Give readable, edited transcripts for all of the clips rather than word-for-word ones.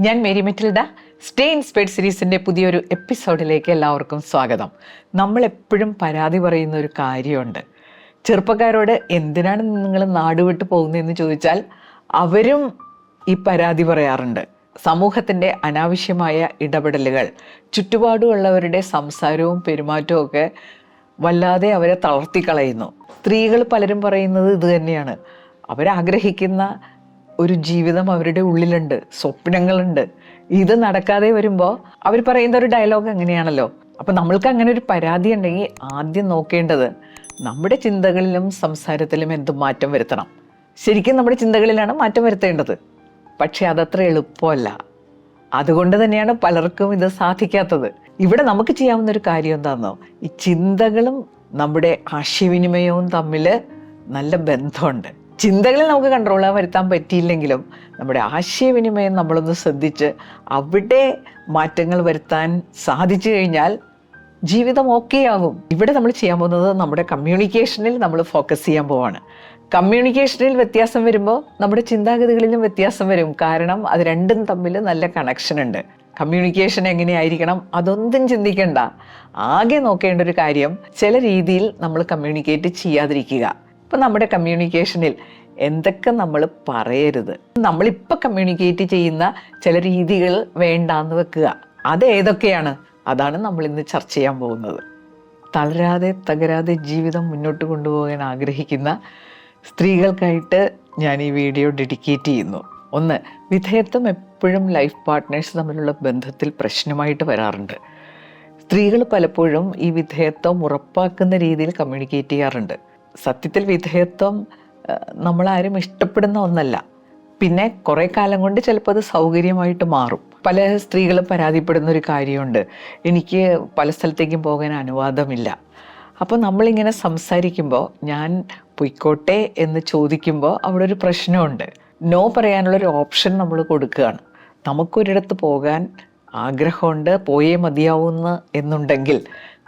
ഞാൻ Mary Metilda. Stay inspired സീരീസിൻ്റെ പുതിയൊരു എപ്പിസോഡിലേക്ക് എല്ലാവർക്കും സ്വാഗതം. നമ്മളെപ്പോഴും പരാതി പറയുന്ന ഒരു കാര്യമുണ്ട്. ചെറുപ്പക്കാരോട് എന്തിനാണ് നിങ്ങൾ നാട് വിട്ട് പോകുന്നതെന്ന് ചോദിച്ചാൽ അവരും ഈ പരാതി പറയാറുണ്ട്. സമൂഹത്തിൻ്റെ അനാവശ്യമായ ഇടപെടലുകൾ, ചുറ്റുപാടുമുള്ളവരുടെ സംസാരവും പെരുമാറ്റവും ഒക്കെ വല്ലാതെ അവരെ തളർത്തിക്കളയുന്നു. സ്ത്രീകൾ പലരും പറയുന്നത് ഇത് തന്നെയാണ്. അവരാഗ്രഹിക്കുന്ന ഒരു ജീവിതം അവരുടെ ഉള്ളിലുണ്ട്, സ്വപ്നങ്ങളുണ്ട്. ഇത് നടക്കാതെ വരുമ്പോൾ അവർ പറയുന്ന ഒരു ഡയലോഗ് എങ്ങനെയാണല്ലോ. അപ്പം നമ്മൾക്ക് അങ്ങനെ ഒരു പരാതി ഉണ്ടെങ്കിൽ ആദ്യം നോക്കേണ്ടത് നമ്മുടെ ചിന്തകളിലും സംസാരത്തിലും എന്ത് മാറ്റം വരുത്തണം. ശരിക്കും നമ്മുടെ ചിന്തകളിലാണ് മാറ്റം വരുത്തേണ്ടത്. പക്ഷേ അതത്ര എളുപ്പമല്ല. അതുകൊണ്ട് തന്നെയാണ് പലർക്കും ഇത് സാധിക്കാത്തത്. ഇവിടെ നമുക്ക് ചെയ്യാവുന്ന ഒരു കാര്യം എന്താണെന്നോ, ഈ ചിന്തകളും നമ്മുടെ ആശയവിനിമയവും തമ്മിൽ നല്ല ബന്ധമുണ്ട്. ചിന്തകളിൽ നമുക്ക് കൺട്രോൾ വരുത്താൻ പറ്റിയില്ലെങ്കിലും നമ്മുടെ ആശയവിനിമയം നമ്മളൊന്ന് ശ്രദ്ധിച്ച് അവിടെ മാറ്റങ്ങൾ വരുത്താൻ സാധിച്ചു കഴിഞ്ഞാൽ ജീവിതം ഓക്കെ ആകും. ഇവിടെ നമ്മൾ ചെയ്യാൻ പോകുന്നത് നമ്മുടെ കമ്മ്യൂണിക്കേഷനിൽ നമ്മൾ ഫോക്കസ് ചെയ്യാൻ പോവാണ്. കമ്മ്യൂണിക്കേഷനിൽ വ്യത്യാസം വരുമ്പോൾ നമ്മുടെ ചിന്താഗതികളിലും വ്യത്യാസം വരും. കാരണം അത് രണ്ടും തമ്മിൽ നല്ല കണക്ഷൻ ഉണ്ട്. കമ്മ്യൂണിക്കേഷൻ എങ്ങനെയായിരിക്കണം അതൊന്നും ചിന്തിക്കേണ്ട. ആകെ നോക്കേണ്ട ഒരു കാര്യം, ചില രീതിയിൽ നമ്മൾ കമ്മ്യൂണിക്കേറ്റ് ചെയ്യാതിരിക്കുക. ഇപ്പം നമ്മുടെ കമ്മ്യൂണിക്കേഷനിൽ എന്തൊക്കെ നമ്മൾ പറയരുത്, നമ്മളിപ്പോൾ കമ്മ്യൂണിക്കേറ്റ് ചെയ്യുന്ന ചില രീതികൾ വേണ്ടാന്ന് വെക്കുക. അത് ഏതൊക്കെയാണ്? അതാണ് നമ്മൾ ഇന്ന് ചർച്ച ചെയ്യാൻ പോകുന്നത്. തളരാതെ തകരാതെ ജീവിതം മുന്നോട്ട് കൊണ്ടുപോകാൻ ആഗ്രഹിക്കുന്ന സ്ത്രീകൾക്കായിട്ട് ഞാൻ ഈ വീഡിയോ ഡെഡിക്കേറ്റ് ചെയ്യുന്നു. ഒന്ന്, വിധേയത്വം എപ്പോഴും ലൈഫ് പാർട്ട്നേഴ്സ് തമ്മിലുള്ള ബന്ധത്തിൽ പ്രശ്നമായിട്ട് വരാറുണ്ട്. സ്ത്രീകൾ പലപ്പോഴും ഈ വിധേയത്വം ഉറപ്പാക്കുന്ന രീതിയിൽ കമ്മ്യൂണിക്കേറ്റ് ചെയ്യാറുണ്ട്. സത്യത്തിൽ വിധേയത്വം നമ്മളാരും ഇഷ്ടപ്പെടുന്ന ഒന്നല്ല. പിന്നെ കുറേ കാലം കൊണ്ട് ചിലപ്പോൾ അത് സൗകര്യമായിട്ട് മാറും. പല സ്ത്രീകളും പരാതിപ്പെടുന്ന ഒരു കാര്യമുണ്ട്, എനിക്ക് പല സ്ഥലത്തേക്കും പോകാൻ അനുവാദമില്ല. അപ്പോൾ നമ്മളിങ്ങനെ സംസാരിക്കുമ്പോൾ ഞാൻ പൊയ്ക്കോട്ടെ എന്ന് ചോദിക്കുമ്പോൾ അവിടെ ഒരു പ്രശ്നമുണ്ട്. നോ പറയാനുള്ളൊരു ഓപ്ഷൻ നമ്മൾ കൊടുക്കുകയാണ്. നമുക്കൊരിടത്ത് പോകാൻ ആഗ്രഹമുണ്ട്, പോയേ മതിയാവുന്ന എന്നുണ്ടെങ്കിൽ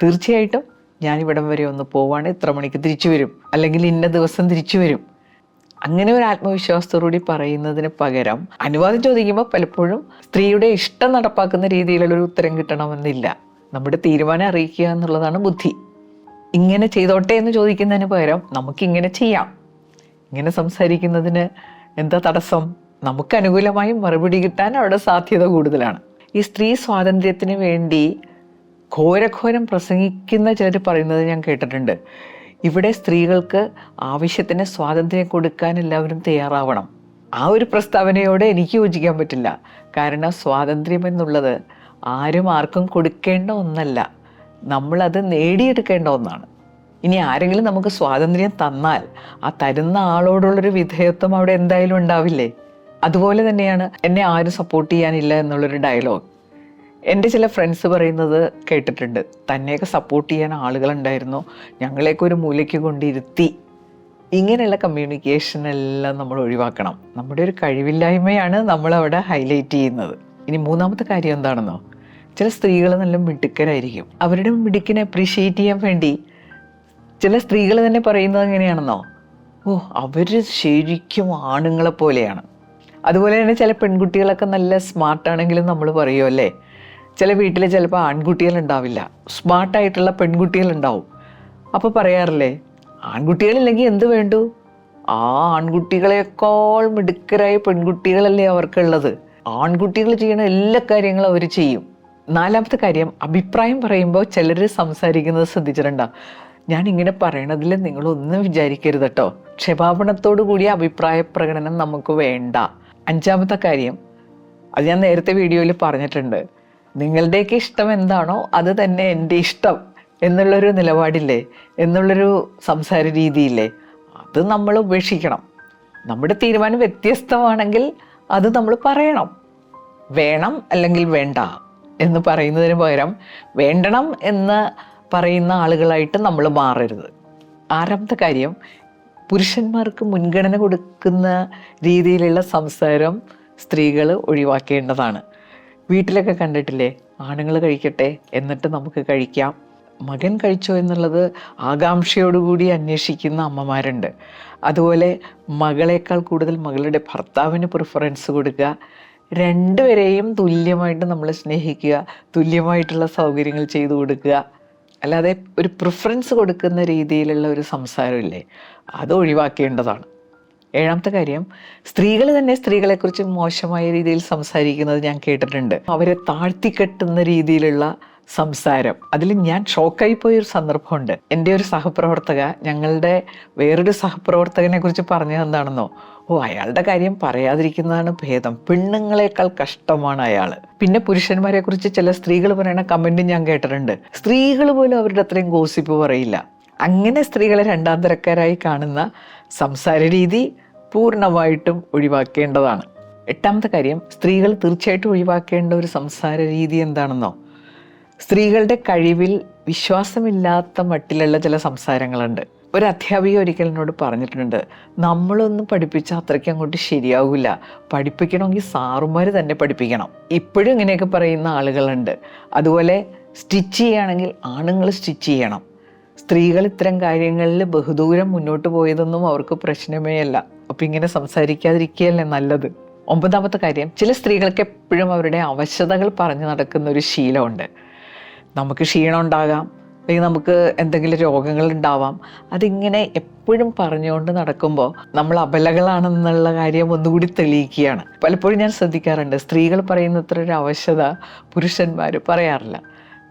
തീർച്ചയായിട്ടും ഞാനിവിടം വരെ ഒന്ന് പോവാണ്, ഇത്ര മണിക്ക് തിരിച്ചു വരും, അല്ലെങ്കിൽ ഇന്ന ദിവസം തിരിച്ചു വരും. അങ്ങനെ ഒരു ആത്മവിശ്വാസത്തോടുകൂടി പറയുന്നതിന് പകരം അനുവാദം ചോദിക്കുമ്പോൾ പലപ്പോഴും സ്ത്രീയുടെ ഇഷ്ടം നടപ്പാക്കുന്ന രീതിയിലുള്ളൊരു ഉത്തരം കിട്ടണമെന്നില്ല. നമ്മുടെ തീരുമാനം അറിയിക്കുക എന്നുള്ളതാണ് ബുദ്ധി. ഇങ്ങനെ ചെയ്തോട്ടെ എന്ന് ചോദിക്കുന്നതിന് പകരം നമുക്കിങ്ങനെ ചെയ്യാം. ഇങ്ങനെ സംസാരിക്കുന്നതിന് എന്താ തടസ്സം? നമുക്ക് അനുകൂലമായി മറുപടി കിട്ടാൻ അവിടെ സാധ്യത കൂടുതലാണ്. ഈ സ്ത്രീ സ്വാതന്ത്ര്യത്തിന് വേണ്ടി ഘോരഘോരം പ്രസംഗിക്കുന്ന ചിലർ പറയുന്നത് ഞാൻ കേട്ടിട്ടുണ്ട്. ഇവിടെ സ്ത്രീകൾക്ക് ആവശ്യത്തിന് സ്വാതന്ത്ര്യം കൊടുക്കാൻ എല്ലാവരും തയ്യാറാവണം. ആ ഒരു പ്രസ്താവനയോടെ എനിക്ക് യോജിക്കാൻ പറ്റില്ല. കാരണം സ്വാതന്ത്ര്യം എന്നുള്ളത് ആരും ആർക്കും കൊടുക്കേണ്ട ഒന്നല്ല, നമ്മളത് നേടിയെടുക്കേണ്ട ഒന്നാണ്. ഇനി ആരെങ്കിലും നമുക്ക് സ്വാതന്ത്ര്യം തന്നാൽ ആ തരുന്ന ആളോടുള്ളൊരു വിധേയത്വം അവിടെ എന്തായാലും ഉണ്ടാവില്ലേ? അതുപോലെ തന്നെയാണ് എന്നെ ആരും സപ്പോർട്ട് ചെയ്യാനില്ല എന്നുള്ളൊരു ഡയലോഗ്. എൻ്റെ ചില ഫ്രണ്ട്സ് പറയുന്നത് കേട്ടിട്ടുണ്ട്, തന്നെയൊക്കെ സപ്പോർട്ട് ചെയ്യാൻ ആളുകളുണ്ടായിരുന്നു, ഞങ്ങളെയൊക്കെ ഒരു മൂലയ്ക്ക് കൊണ്ടിരുത്തി. ഇങ്ങനെയുള്ള കമ്മ്യൂണിക്കേഷനെല്ലാം നമ്മൾ ഒഴിവാക്കണം. നമ്മുടെ ഒരു കഴിവില്ലായ്മയാണ് നമ്മളവിടെ ഹൈലൈറ്റ് ചെയ്യുന്നത്. ഇനി മൂന്നാമത്തെ കാര്യം എന്താണെന്നോ, ചില സ്ത്രീകൾ നല്ല മിടുക്കരായിരിക്കും. അവരുടെ മിടുക്കിനെ അപ്രീഷിയേറ്റ് ചെയ്യാൻ വേണ്ടി ചില സ്ത്രീകൾ തന്നെ പറയുന്നത് എങ്ങനെയാണെന്നോ, അവർ ശരിക്കും ആണുങ്ങളെ പോലെയാണ്. അതുപോലെ തന്നെ ചില പെൺകുട്ടികളൊക്കെ നല്ല സ്മാർട്ടാണെങ്കിലും നമ്മൾ പറയുമല്ലേ, ചില വീട്ടിൽ ചിലപ്പോൾ ആൺകുട്ടികളുണ്ടാവില്ല, സ്മാർട്ടായിട്ടുള്ള പെൺകുട്ടികളുണ്ടാവും. അപ്പോൾ പറയാറില്ലേ, ആൺകുട്ടികളില്ലെങ്കിൽ എന്ത് വേണ്ടു, ആ ആൺകുട്ടികളെക്കാൾ മിടുക്കരായ പെൺകുട്ടികളല്ലേ അവർക്കുള്ളത്, ആൺകുട്ടികൾ ചെയ്യണ എല്ലാ കാര്യങ്ങളും അവർ ചെയ്യും. നാലാമത്തെ കാര്യം, അഭിപ്രായം പറയുമ്പോൾ ചിലർ സംസാരിക്കുന്നത് ശ്രദ്ധിച്ചിട്ടുണ്ടാവും. ഞാൻ ഇങ്ങനെ പറയണതിൽ നിങ്ങളൊന്നും വിചാരിക്കരുത് കേട്ടോ, ക്ഷമാപണത്തോടു കൂടിയ അഭിപ്രായ പ്രകടനം നമുക്ക് വേണ്ട. അഞ്ചാമത്തെ കാര്യം, അത് ഞാൻ നേരത്തെ വീഡിയോയിൽ പറഞ്ഞിട്ടുണ്ട്, നിങ്ങളുടെയൊക്കെ ഇഷ്ടം എന്താണോ അത് തന്നെ എൻ്റെ ഇഷ്ടം എന്നുള്ളൊരു നിലപാടില്ലേ, എന്നുള്ളൊരു സംസാര രീതിയില്ലേ, അത് നമ്മൾ ഉപേക്ഷിക്കണം. നമ്മുടെ തീരുമാനം വ്യത്യസ്തമാണെങ്കിൽ അത് നമ്മൾ പറയണം. വേണം അല്ലെങ്കിൽ വേണ്ട എന്ന് പറയുന്നതിന് പകരം വേണ്ടണം എന്ന് പറയുന്ന ആളുകളായിട്ട് നമ്മൾ മാറരുത്. ആറാമത്തെ കാര്യം, പുരുഷന്മാർക്ക് മുൻഗണന കൊടുക്കുന്ന രീതിയിലുള്ള സംസാരം സ്ത്രീകൾ ഒഴിവാക്കേണ്ടതാണ്. വീട്ടിലൊക്കെ കണ്ടിട്ടില്ലേ, ആണുങ്ങൾ കഴിക്കട്ടെ എന്നിട്ട് നമുക്ക് കഴിക്കാം, മകൻ കഴിച്ചോ എന്നുള്ളത് ആകാംക്ഷയോടുകൂടി അന്വേഷിക്കുന്ന അമ്മമാരുണ്ട്. അതുപോലെ മകളേക്കാൾ കൂടുതൽ മകളുടെ ഭർത്താവിന് പ്രിഫറൻസ് കൊടുക്കുക, രണ്ടുപേരെയും തുല്യമായിട്ട് നമ്മൾ സ്നേഹിക്കുക, തുല്യമായിട്ടുള്ള സൗകര്യങ്ങൾ ചെയ്തു കൊടുക്കുക. അല്ലാതെ ഒരു പ്രിഫറൻസ് കൊടുക്കുന്ന രീതിയിലുള്ള ഒരു സംസാരമില്ലേ, അത് ഒഴിവാക്കേണ്ടതാണ്. ഏഴാമത്തെ കാര്യം, സ്ത്രീകൾ തന്നെ സ്ത്രീകളെക്കുറിച്ച് മോശമായ രീതിയിൽ സംസാരിക്കുന്നത് ഞാൻ കേട്ടിട്ടുണ്ട്. അവരെ താഴ്ത്തിക്കെട്ടുന്ന രീതിയിലുള്ള സംസാരം. അതിൽ ഞാൻ ഷോക്കായി പോയൊരു സന്ദർഭമുണ്ട്. എൻ്റെ ഒരു സഹപ്രവർത്തക ഞങ്ങളുടെ വേറൊരു സഹപ്രവർത്തകനെ കുറിച്ച് പറഞ്ഞത് എന്താണെന്നോ, അയാളുടെ കാര്യം പറയാതിരിക്കുന്നതാണ് ഭേദം, പെണ്ണുങ്ങളെക്കാൾ കഷ്ടമാണ് അയാൾ. പിന്നെ പുരുഷന്മാരെ കുറിച്ച് ചില സ്ത്രീകൾ പറയുന്ന കമൻറ്റ് ഞാൻ കേട്ടിട്ടുണ്ട്, സ്ത്രീകൾ പോലും അവരുടെ അത്രയും ഗോസിപ്പ് പറയില്ല. അങ്ങനെ സ്ത്രീകളെ രണ്ടാം തരക്കാരായി കാണുന്ന സംസാര രീതി പൂർണ്ണമായിട്ടും ഒഴിവാക്കേണ്ടതാണ്. എട്ടാമത്തെ കാര്യം, സ്ത്രീകൾ തീർച്ചയായിട്ടും ഒഴിവാക്കേണ്ട ഒരു സംസാര രീതി എന്താണെന്നോ, സ്ത്രീകളുടെ കഴിവിൽ വിശ്വാസമില്ലാത്ത മട്ടിലുള്ള ചില സംസാരങ്ങളുണ്ട്. ഒരു അധ്യാപിക ഒരിക്കൽ എന്നോട് പറഞ്ഞിട്ടുണ്ട്, നമ്മളൊന്നും പഠിപ്പിച്ചാൽ അത്രയ്ക്ക് അങ്ങോട്ട് ശരിയാവില്ല, പഠിപ്പിക്കണമെങ്കിൽ സാറുമാർ തന്നെ പഠിപ്പിക്കണം. ഇപ്പോഴും ഇങ്ങനെയൊക്കെ പറയുന്ന ആളുകളുണ്ട്. അതുപോലെ സ്റ്റിച്ച് ചെയ്യുകയാണെങ്കിൽ ആണുങ്ങൾ സ്റ്റിച്ച് ചെയ്യണം. സ്ത്രീകൾ ഇത്തരം കാര്യങ്ങളിൽ ബഹുദൂരം മുന്നോട്ട് പോയതൊന്നും അവർക്ക് പ്രശ്നമേ അല്ല. അപ്പം ഇങ്ങനെ സംസാരിക്കാതിരിക്കുകയല്ലേ നല്ലത്. ഒമ്പതാമത്തെ കാര്യം, ചില സ്ത്രീകൾക്ക് എപ്പോഴും അവരുടെ അവശതകൾ പറഞ്ഞു നടക്കുന്ന ഒരു ശീലമുണ്ട്. നമുക്ക് ക്ഷീണം ഉണ്ടാകാം, അല്ലെങ്കിൽ നമുക്ക് എന്തെങ്കിലും രോഗങ്ങൾ ഉണ്ടാവാം. അതിങ്ങനെ എപ്പോഴും പറഞ്ഞുകൊണ്ട് നടക്കുമ്പോൾ നമ്മൾ അബലകളാണെന്നുള്ള കാര്യം ഒന്നുകൂടി തെളിയിക്കുകയാണ്. പലപ്പോഴും ഞാൻ ശ്രദ്ധിക്കാറുണ്ട്, സ്ത്രീകൾ പറയുന്ന ഇത്ര ഒരു അവശത പുരുഷന്മാർ പറയാറില്ല.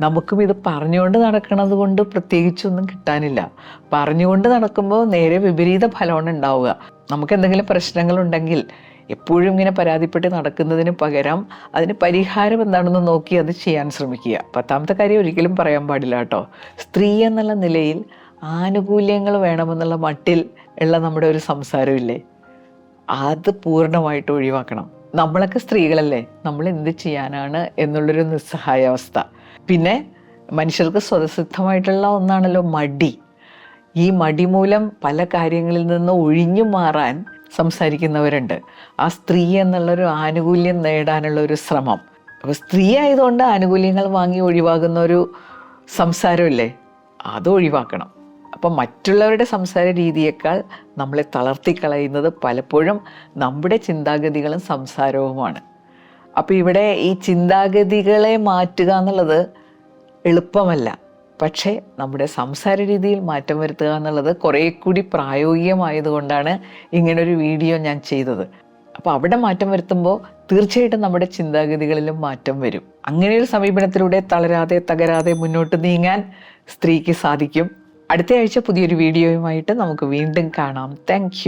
നമുക്കും ഇത് പറഞ്ഞുകൊണ്ട് നടക്കുന്നത് കൊണ്ട് പ്രത്യേകിച്ചൊന്നും കിട്ടാനില്ല. പറഞ്ഞുകൊണ്ട് നടക്കുമ്പോൾ നേരെ വിപരീത ഫലമാണ് ഉണ്ടാവുക. നമുക്ക് എന്തെങ്കിലും പ്രശ്നങ്ങളുണ്ടെങ്കിൽ എപ്പോഴും ഇങ്ങനെ പരാതിപ്പെട്ട് നടക്കുന്നതിന് പകരം അതിന് പരിഹാരം എന്താണെന്ന് നോക്കി അത് ചെയ്യാൻ ശ്രമിക്കുക. പത്താമത്തെ കാര്യം, ഒരിക്കലും പറയാൻ പാടില്ല കേട്ടോ, സ്ത്രീ എന്നുള്ള നിലയിൽ ആനുകൂല്യങ്ങൾ വേണമെന്നുള്ള മട്ടിൽ ഉള്ള നമ്മുടെ ഒരു സംസാരമില്ലേ, അത് പൂർണ്ണമായിട്ട് ഒഴിവാക്കണം. നമ്മളൊക്കെ സ്ത്രീകളല്ലേ, നമ്മൾ എന്ത് ചെയ്യാനാണ് എന്നുള്ളൊരു നിസ്സഹായാവസ്ഥ. പിന്നെ മനുഷ്യർക്ക് സ്വതസിദ്ധമായിട്ടുള്ള ഒന്നാണല്ലോ മടി. ഈ മടി മൂലം പല കാര്യങ്ങളിൽ നിന്ന് ഒഴിഞ്ഞു മാറാൻ സംസാരിക്കുന്നവരുണ്ട്. ആ സ്ത്രീ എന്നുള്ളൊരു ആനുകൂല്യം നേടാനുള്ള ഒരു ശ്രമം. അപ്പോൾ സ്ത്രീ ആയതുകൊണ്ട് ആനുകൂല്യങ്ങൾ വാങ്ങി ഒഴിവാകുന്ന ഒരു സംസാരമില്ലേ, അത് ഒഴിവാക്കണം. അപ്പം മറ്റുള്ളവരുടെ സംസാര രീതിയേക്കാൾ നമ്മളെ തളർത്തിക്കളയുന്നത് പലപ്പോഴും നമ്മുടെ ചിന്താഗതികളും സംസാരവുമാണ്. അപ്പോൾ ഇവിടെ ഈ ചിന്താഗതികളെ മാറ്റുക എന്നുള്ളത് എളുപ്പമല്ല. പക്ഷേ നമ്മുടെ സംസാര രീതിയിൽ മാറ്റം വരുത്തുക എന്നുള്ളത് കുറേ കൂടി പ്രായോഗികമായതുകൊണ്ടാണ് ഇങ്ങനൊരു വീഡിയോ ഞാൻ ചെയ്തത്. അപ്പോൾ അവിടെ മാറ്റം വരുത്തുമ്പോൾ തീർച്ചയായിട്ടും നമ്മുടെ ചിന്താഗതികളിലും മാറ്റം വരും. അങ്ങനെയൊരു സമീപനത്തിലൂടെ തളരാതെ തകരാതെ മുന്നോട്ട് നീങ്ങാൻ സ്ത്രീക്ക് സാധിക്കും. അടുത്ത ആഴ്ച പുതിയൊരു വീഡിയോയുമായിട്ട് നമുക്ക് വീണ്ടും കാണാം. താങ്ക്